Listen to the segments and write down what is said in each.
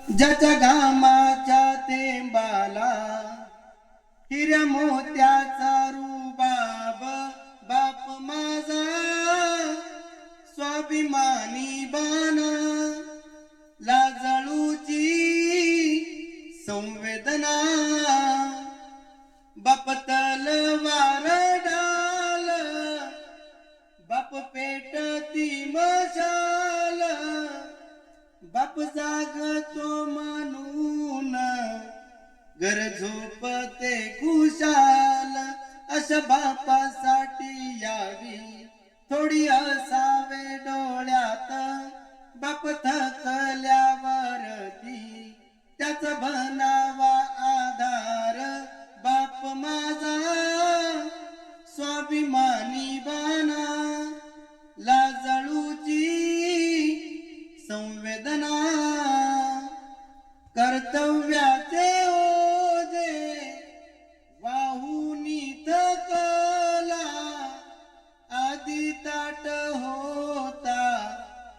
ज्याच्या घामाच्या थेंबाला हिऱ्या मोत्याचा रुबाब बाप माझा स्वाभिमानी बाणा लाजळूची संवेदना बाप तलवार डाल बाप पेटती मशाल बाप जागतो म्हणून घर झोपते खुशाल अशा बापासाठी यावी थोडी असावे डोळ्यात बाप थकल्यावरती त्याचा बनावा आधार बाप माझा स्वाभिमानी बाणा लाजळूची संवेदना कर्तव्याचे ओझे वाहून थकला आधी ताट होता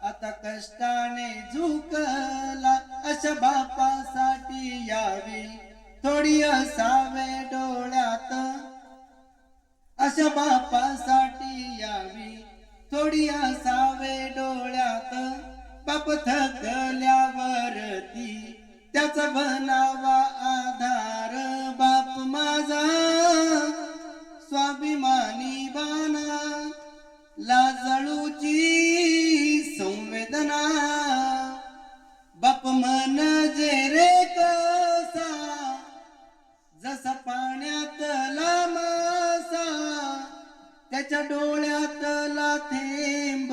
आता कष्टाने झुकला अशा बापासाठी यावी थोडी असावे डोळ्यात अशा बापासाठी यावी थोडी असावे डोळ्यात बाप थकल्यावरती त्याचा बनावा आधार बाप माझा स्वाभिमानी बाणा लाजळूची संवेदना बाप म्हणजे रे कसा जसा पाण्यातला मासा त्याच्या डोळ्यातला थेंब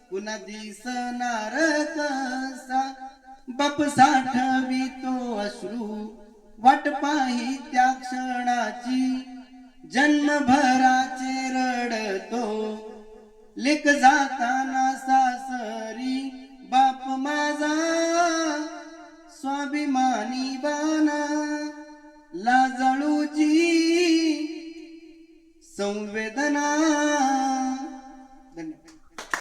पुन्हा दिसणार कसा बाप साठवितो अश्रू वाट पाही त्या क्षणाची जन्मभराचे रडतो लेक जाताना सासरी बाप माझा स्वाभिमानी बाणा लाजळूची संवेदना